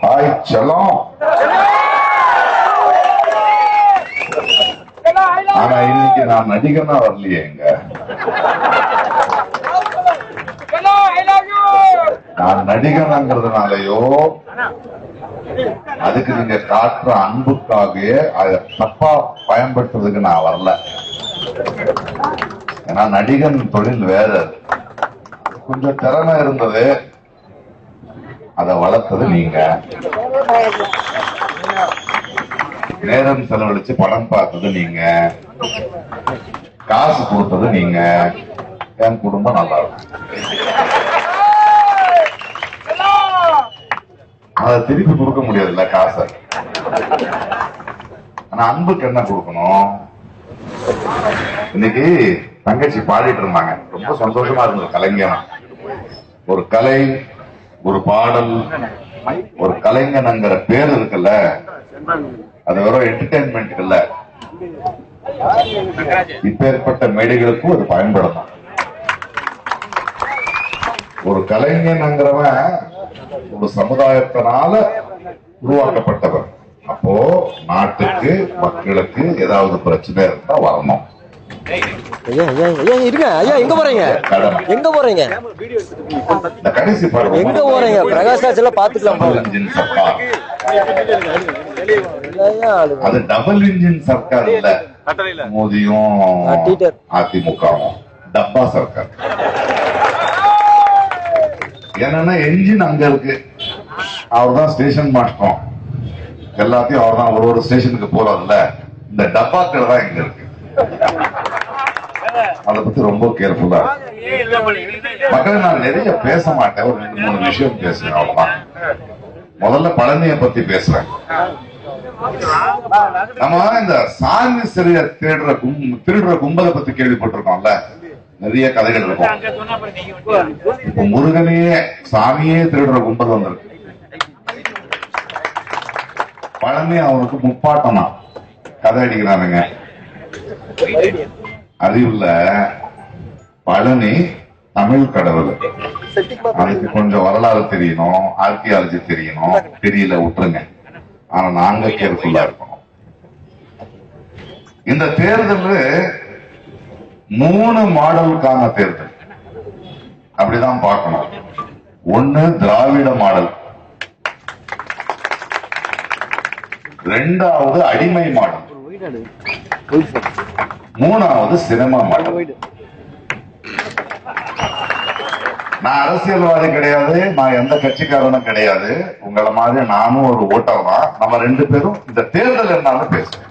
Hi செல்லம். ஆனா இன்னைக்கு நான் நடிகனா வரலையே. நான் நடிகனாங்கிறதுனாலயோ அதுக்கு நீங்க காட்டுற அன்புக்காகவே அதை தப்பா பயன்படுத்துறதுக்கு நான் வரல. ஏன்னா நடிகன் தொழில் வேற. கொஞ்சம் திறமை இருந்தது, அதை வளர்த்தது நீங்க. நேரம் செலவழிச்சு படம் பார்த்தது நீங்க, காசு கொடுத்தது நீங்க. என் குடும்பம் நல்லா இருக்கும். அதை திருப்பி கொடுக்க முடியாதுல்ல காசை. ஆனா அன்புக்கு என்ன கொடுக்கணும்? இன்னைக்கு தங்கச்சி பாடிட்டு இருந்தாங்க, ரொம்ப சந்தோஷமா இருந்தது. கலைஞனா ஒரு கலை, ஒரு பாடல், ஒரு கலைஞன்ங்கிற பேர் இருக்குல்ல, அது வெறும் என்டர்டைன்மெண்ட் இல்ல. இப்பேற்பட்ட மேடைகளுக்கும் அது பயன்படணும். ஒரு கலைஞன்ங்கிறவன் ஒரு சமுதாயத்தினால உருவாக்கப்பட்டவர். அப்போ நாட்டுக்கு மக்களுக்கு ஏதாவது பிரச்சனை இருந்தா வரணும். இருங்க ஐயா, எங்க போறீங்க? எங்க போறீங்க? கடைசி பாடம் எங்க போறீங்க? பிரகாஷ் ராஜ் எல்லாம் பாத்துக்கலாம். அது டபுள் இன்ஜின் சர்க்கார் இல்ல. மோதியும் அதிமுகவும் டப்பா சர்க்கார். என்னன்னா என்ஜின் அங்க இருக்கு, அவர் தான் ஸ்டேஷன் மாஸ்டர். எல்லாத்தையும் அவர் தான் ஒரு ஸ்டேஷனுக்கு போறதில்ல. இந்த டப்பாக்கள் தான் இங்க இருக்கு. அதை பத்தி ரொம்ப கேர்ஃபுல்லா. மக்கள் நான் நிறைய பேச மாட்டேன், ஒரு 2-3 விஷயம் பேசுறேன் அவ்வளவுதான். முதல்ல பழனியை பத்தி பேசுறேன். நம்ம இந்த சாமி சிறைய திருடுற கும்பலை பத்தி கேள்விப்பட்டிருக்கோம்ல, நிறைய கதைகள் இருக்கும். இப்ப முருகனையே சாமியே திருடுற கும்பல் வந்திருக்கு. பழனி அவனுக்கு முப்பாட்டம் தான் கதை அடிக்கிறானுங்க. அறிவுல பழனி தமிழ் கடவுள். அதுக்கு கொஞ்சம் வரலாறு தெரியணும், ஆர்கியாலஜி தெரியணும். தெரியல விட்டுருங்க, ஆனா நாங்க கேர்ஃபுல்லா இருக்கணும். இந்த தேர்தல் 3 மாடலுக்கான தேர்தல், அப்படிதான் பார்க்கணும். ஒன்னு திராவிட மாடல், 2வது அடிமை மாடல், 3வது சினிமா மாடல். நான் அரசியல்வாதி கிடையாது, நான் எந்த கட்சிக்காரனும் கிடையாது. உங்களை மாதிரி நானும் ஒரு ஓட்டர் தான். நம்ம 2 பேரும் இந்த தேர்தல் என்னன்னு பேசுறேன்.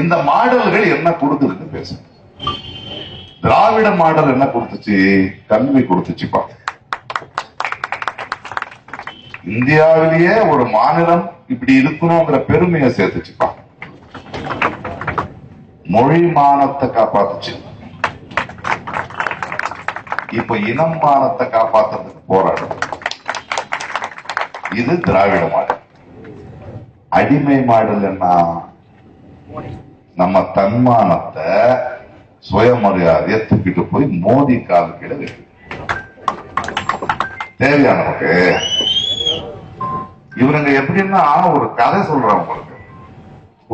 இந்த மாடல்கள் என்ன கொடுக்குதுன்னு பேசுறேன். திராவிட மாடல் என்ன கொடுத்துச்சு? கல்வி கொடுத்துச்சுப்பா. இந்தியாவிலேயே ஒரு மாநிலம் இப்படி இருக்கணுங்கிற பெருமையை சேர்த்துச்சுப்பா. மொழி மானத்தை காப்பாத்துச்சு. இப்ப இனம் மானத்தை காப்பாத்துறதுக்கு போராடும். இது திராவிட மாடல். அடிமை மாடல் என்ன? நம்ம தன்மானத்தை, சுயமரியாதையை தூக்கிட்டு போய் மோதி கால் கீழே வைக்கும். தேவையா நமக்கு? இவருங்க எப்படின்னா ஒரு கதை சொல்றாங்க உங்களுக்கு.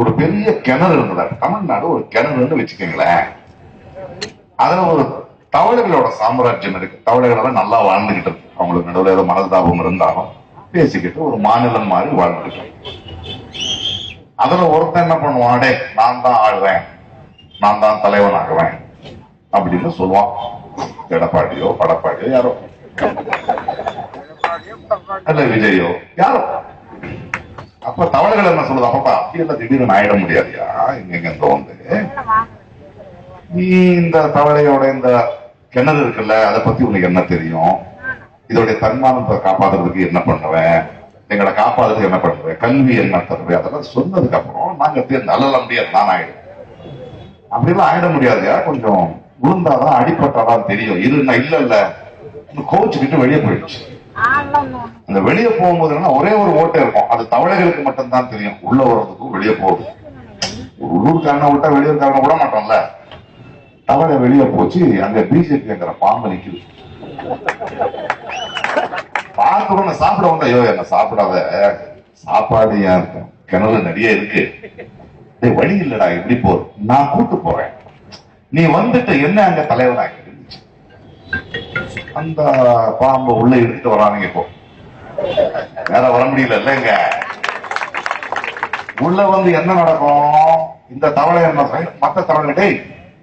ஒரு பெரிய கிணறு இருந்தது தமிழ்நாடு, ஒரு கிணறுன்னு வச்சுக்கீங்களேன். அதுல ஒரு தவளைகளோட சாம்ராஜ்யம் இருக்கு. தவளைகளெல்லாம் நல்லா வாழ்ந்துகிட்டு இருக்கு. அவங்களுக்கு நடுவில் ஏதோ மனதாபம் இருந்தாலும் பேசிக்கிட்டு ஒரு மாநிலம் மாதிரி வாழ்ந்துட்டு. அதுல ஒருத்தன் என்ன பண்ணுவான், டே நான் தான் ஆடுவேன், நான் தான் தலைவன் ஆகுவேன் அப்படின்னு சொல்லுவான். எடப்பாடியோ படப்பாடியோ யாரோ, அல்ல விஜயோ யாரோ. அப்ப தவளைகள் என்ன சொல்லுது, அப்பப்பா அப்படியெல்லாம் திடீர்னு ஆயிட முடியாதியா, இங்க வந்து நீ இந்த தவளையோட இந்த கிணறு இருக்குல்ல, அதை பத்தி உனக்கு என்ன தெரியும்? இதோடைய தன்மானத்தை காப்பாத்துறதுக்கு என்ன பண்ணுவேன், எங்களை காப்பாத்துறதுக்கு என்ன பண்ணுவேன், கல்வி என்ன தருவேன், அதெல்லாம் சொன்னதுக்கு அப்புறம் நாங்க நல்ல முடியாது, நான் ஆயிடும். அப்படிலாம் ஆயிட முடியாதியா, கொஞ்சம் விழுந்தாதான் அடிப்பட்டாதான் தெரியும். இல்ல இல்ல கோச்சுக்கிட்டு வெளியே போயிடுச்சு. அந்த வெளியே போகும்போது ஒரே ஒரு ஓட்டை இருக்கும், அது தவளைகளுக்கு மட்டும்தான் தெரியும். உள்ள வர்றதுக்கும் வெளியே போகுது. உள்ளூர்காரனை விட்டா வெளியூர்காரனை விட மாட்டோம்ல. தவளை வெளியே போச்சு, அங்க பிஜேபிங்கிற பாம்பு நிக்குது. பார்த்த உடனே சாப்பிட வந்தா, ஐயோ என்ன சாப்பிடாத, சாப்பாடு ஏன் இருக்கும், கிணறு நிறைய இருக்கு, வழி இல்லடா, எப்படி போற, நான் கூட்டு போறேன், நீ வந்துட்டு என்ன அங்க தலைவனாக இருந்துச்சு. அந்த பாம்பு உள்ள எடுத்துட்டு வரானுங்க. இப்போ வேற வர முடியல இல்லைங்க. உள்ள வந்து என்ன நடக்கும், இந்த தவளை என்ன மத்த தவளை,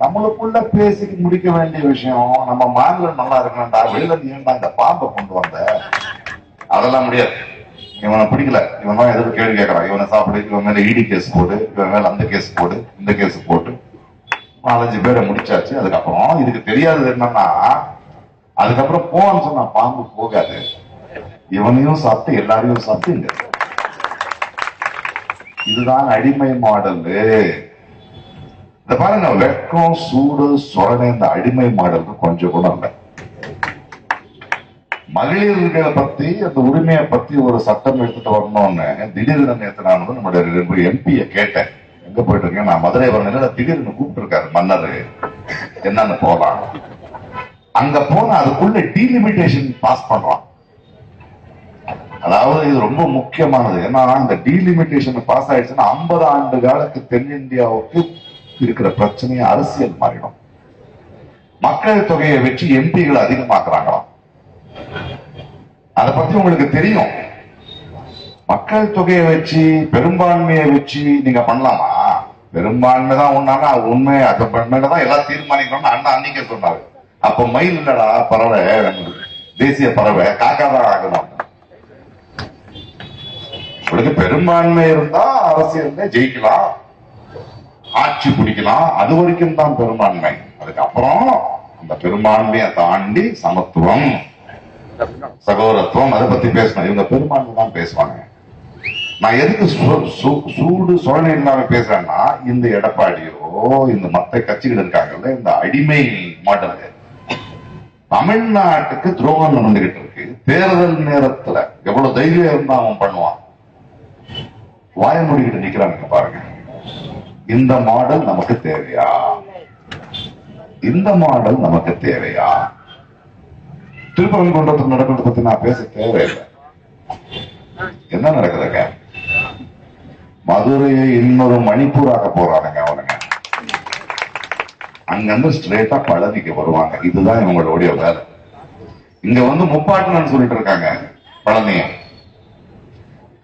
நம்மளுக்குள்ள பேசி முடிக்க வேண்டிய விஷயம், நம்ம மாநிலம் நல்லா இருக்கணும்டா, வெளியில இருந்து ஏன்டா இந்த பாம்பை கொண்டு வந்த, அதெல்லாம் முடியாது. இவனை பிடிக்கல, இவன் தான் எதுக்கு கேள்வி கேட்கறான், இவனை சாப்பிடு, இவன் மேல இடி கேஸ் போடு, இவன் மேல அந்த கேஸ் போடு, இந்த கேஸ் போட்டு 4-5 பேரை முடிச்சாச்சு. அதுக்கப்புறம் இதுக்கு தெரியாதது என்னன்னா, அதுக்கப்புறம் போன்னு சொன்னா பாம்பு போகாது, இவனையும் சாப்பிட்டு எல்லாரையும் சாப்பிட்டு. இதுதான் அடிமை மாடல். இந்த பாருங்க, வெக்கம் சூடு சொரணை, இந்த அடிமை மாடலுக்கு கொஞ்சம் கூட இல்லை. மகளிர்களை பத்தி, அந்த உரிமையை பத்தி ஒரு சட்டம் எடுத்துட்டு வரணும்னு திடீர்னு நேற்று நான் வந்து நம்மளுடைய எம்பியை கேட்டேன், எங்க போயிட்டு இருக்கேன், நான் மதுரை வரணும், திடீர்னு கூப்பிட்டு இருக்காரு மன்னர், என்னன்னு போலாம். அங்க போன அதுக்குள்ள டீலிமிட்டேஷன் பாஸ் பண்றான். அதாவது இது ரொம்ப முக்கியமானது. ஏன்னா இந்த டீலிமிட்டேஷன் பாஸ் ஆயிடுச்சுன்னா 50 ஆண்டு காலத்துக்கு தென்னிந்தியாவுக்கு இருக்கிற பிரச்சனையை அரசியல் மாறிடும். மக்கள் தொகையை வச்சு எம்பிகள் அதிகமாக்குறாங்களாம். அதை பத்தி உங்களுக்கு தெரியும். மக்கள் தொகையை வச்சு, பெரும்பான்மையை வச்சு நீங்க பண்ணலாமா? பெரும்பான்மை தான் ஒண்ணானா உண்மை, அது தான் எல்லாம் தீர்மானிக்கணும்னு அண்ணா அன்னைக்கே சொன்னாரு. அப்ப மயில் இல்லடா பறவை, தேசிய பறவை, காக்கா தான் ஆகணும். உங்களுக்கு பெரும்பான்மை இருந்தா அரசியல்ல ஜெயிக்கலாம், ஆட்சி பிடிக்கலாம், அது வரைக்கும் தான் பெரும்பான்மை. அதுக்கப்புறம் அந்த பெரும்பான்மையை தாண்டி சமத்துவம், சகோதரத்துவம், அதை பத்தி பேசணும். இவங்க பெரும்பான்மை தான் பேசுவாங்க. நான் எதுக்கு சூடு சோழனை இல்லாம பேசுறேன்னா, இந்த எடப்பாடியோ இந்த மத்த கட்சிகள் இருக்காங்கல்ல, இந்த அடிமை மாடல் தமிழ்நாட்டுக்கு துரோகம் நடந்துகிட்டு இருக்கு. தேர்தல் நேரத்துல எவ்வளவு தைரியம் இருந்தா அவன் பண்ணுவான், வாய மூடிக்கிட்டு நிக்கிறாங்க பாருங்க. இந்த மாடல் நமக்கு தேவையா? இந்த மாடல் நமக்கு தேவையா? திருப்பரங்குன்றத்தில் நடக்கிறத பத்தி நான் பேச தேவையில்லை. என்ன நடக்குதுங்க? மதுரையை இன்னொரு மணிப்பூர் ஆக்க போறானுங்க அவனுங்க. அங்கிருந்து ஸ்ட்ரெயிட்டா பழனிக்கு வருவாங்க. இதுதான் இவங்களுடைய வேலை. இங்க வந்து முப்பாட்டன்னு சொல்லிட்டு இருக்காங்க பழனிய.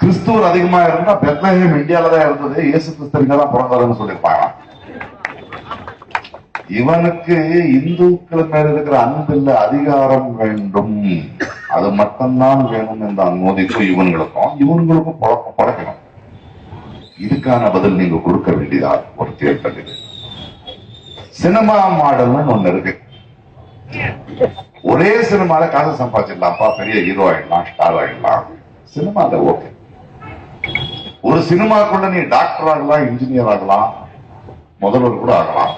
கிறிஸ்துவர் அதிகமா இருந்தா பெத்லஹேம் இந்தியால தான் இருந்தது, இயேசு கிறிஸ்து இங்கதான் பிறந்தாருன்னு சொல்லியிருப்பாங்க. இவனுக்கு இந்துக்கள் மேல இருக்கிற அன்பு இல்ல, அதிகாரம் வேண்டும், அது மட்டும்தான் வேணும். இந்த அனுமதிக்கும் இவங்களுக்கும் பழக்கணும். இதுக்கான பதில் நீங்க கொடுக்க வேண்டியதா ஒரு தேர்தல். இது சினிமா மாடல்னு ஒண்ணு இருக்கு. ஒரே சினிமால காசு சம்பாதிச்சிடலாம்ப்பா, பெரிய ஹீரோ ஆயிடலாம், ஸ்டார் ஆயிடலாம். சினிமால ஓகே. ஒரு சினிமாக்குள்ள நீ டாக்டர் ஆகலாம், இன்ஜினியர் ஆகலாம், முதல்வர் கூட ஆகலாம்.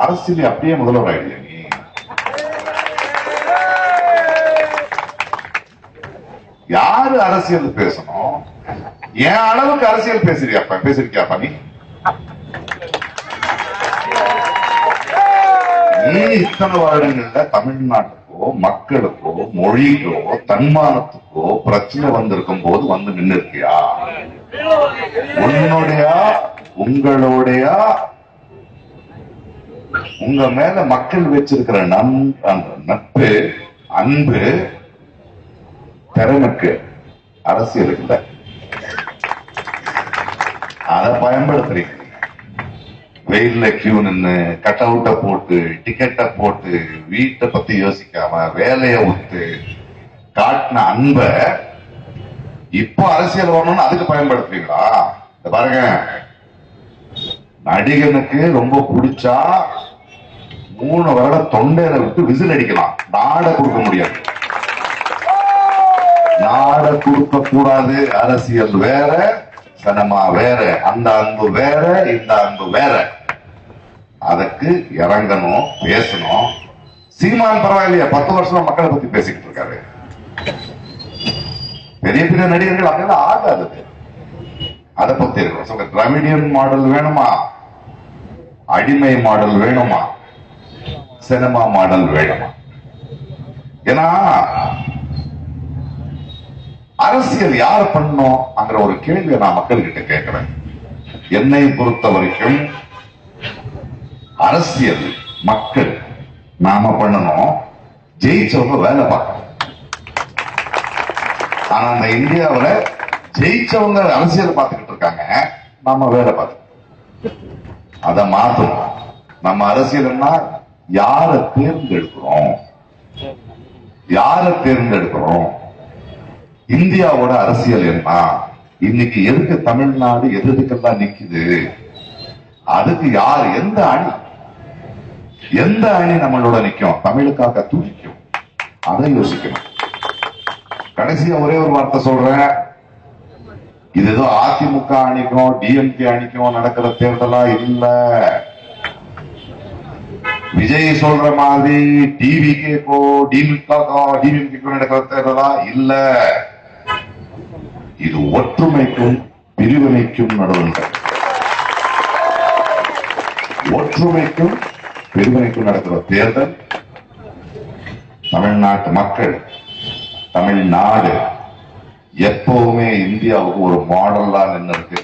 அரசியல் அப்படியே முதல்வர் ஆயிடுங்க நீ. யாரு அரசியல் பேசணும்? என் அளவுக்கு அரசியல் பேசிருக்கியாப்பா நீ? நீ இத்தனை வருடங்கள்ல தமிழ்நாட்டுக்கோ, மக்களுக்கோ, மொழிக்கோ, தன்மானத்துக்கோ பிரச்சனை வந்திருக்கும் போது வந்து நின்று இருக்கியா? உங்களுடைய உங்க மேல மக்கள் வச்சிருக்கிற நட்பு, அன்பு, திறனுக்கு அரசியல் இல்லை. அதை பயன்படுத்துறீங்க. வெயில்ல கியூ நின்று கட் அவுட்ட போட்டு, டிக்கெட்டை போட்டு, வீட்டை பத்தி யோசிக்காம வேலையை விட்டு காட்டின அன்ப இப்போ அரசியல் வரணும்னு அதுக்கு பயன்படுத்துறீங்களா? பாருங்க, நடிகனுக்கு ரொம்ப பிடிச்சா 3 வருடம் தொண்டையில விட்டு விசில் அடிக்கலாம், நாட கொடுக்க முடியாது. நாட கொடுக்க கூடாது. அரசியல் வேற, சினிமா வேற, அந்த அன்பு வேற, இந்த அன்பு வேற. அதுக்கு இறங்கணும், பேசணும். சீமான் பரவாயில்லையா, 10 வருஷமா மக்களை பத்தி பேசிக்கிட்டு இருக்காரு. பெரிய பெரிய நடிகர்கள் அப்படின்னா ஆகாது. அதை பத்தி இருக்கணும். திராவிடியன் மாடல் வேணுமா, அடிமை மாடல் வேணுமா, சினிமா மாடல் வேணுமா? ஏன்னா அரசியல் யார் பண்ணோம்ங்கிற ஒரு கேள்வியை நான் மக்கள்கிட்ட கேட்கிறேன். என்னை பொறுத்த வரைக்கும் அரசியல் மக்கள் நாம பண்ணணும், ஜெயிச்சவங்க வேலை பார்க்கணும். ஆனா அந்த இந்தியாவில் ஜெயிச்சவங்க அரசியல் பார்த்துக்கிட்டு இருக்காங்க, நாம வேலை பார்த்து அதை மாத்தணும். நம்ம அரசியல்னா யாரை தேர்ந்தெடுக்கிறோம், யாரை தேர்ந்தெடுக்கிறோம். இந்தியாவோட அரசியல் என்ன, இன்னைக்கு எதுக்கு தமிழ்நாடு எதுக்கெல்லாம் நிக்குது, அதுக்கு யார், எந்த அணி நம்மளோட நிக்கும், தமிழுக்காக துடிக்கும், அதை யோசிக்கணும். கடைசியா ஒரே ஒரு வார்த்தை சொல்றேன், இது ஏதோ அதிமுக அணிக்கும் டிஎம்கே அணிக்கும் நடக்கிற தேர்தலா இல்ல. விஜய் சொல்ற மாதிரி டிவிகேக்கோ டிஎம்கேக்கோ நடக்கிற தேர்தலா இல்ல. இது ஒற்றுமைக்கும் பிரிவினைக்கும் நடுவுங்க, ஒற்றுமைக்கும் பிரிவினைக்கும் நடக்கிற தேர்தல். தமிழ்நாட்டு மக்கள், தமிழ்நாடு எப்பவுமே இந்தியாவுக்கு ஒரு மாடலா நின்று இருக்கு.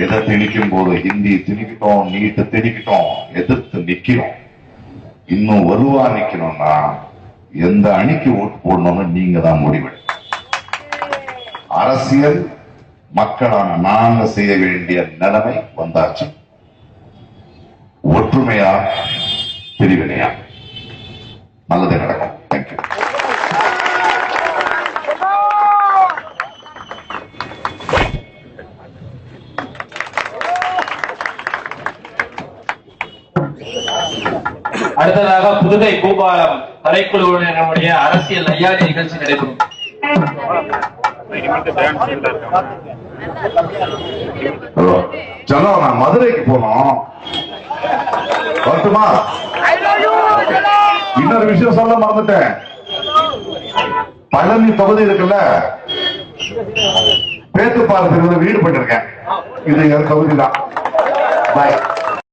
எதை திணிக்கும் போது ஹிந்தி திணிக்கிட்டோம், நீட்டு திணிக்கிட்டோம், எதிர்த்து நிக்கிறோம். இன்னும் வலுவா நிக்கணும்னா எந்த அணிக்கு ஓட்டு போடணும்னு நீங்க தான் முடிவெடு. அரசியல் மக்களான நாங்க செய்ய வேண்டிய நிலைமை வந்தாச்சு. ஒற்றுமையா பிரிவினையா, நல்லது நடக்கும். தேங்க்யூ. அடுத்ததாக புதுகை பூபாலம் கலைக்குழுவினருடைய அரசியல் நையாண்டி நிகழ்ச்சி நடைபெறும். சலோ, நான் மதுரைக்கு போனோம், வரட்டுமா? இன்னொரு விஷயம் சொல்ல மறந்துட்டேன். பழனி தொகுதி இருக்குல்ல, பேத்து பாலத்துக்கு வீடு பண்ணிருக்கேன். இது என் தொகுதி தான். பாய்.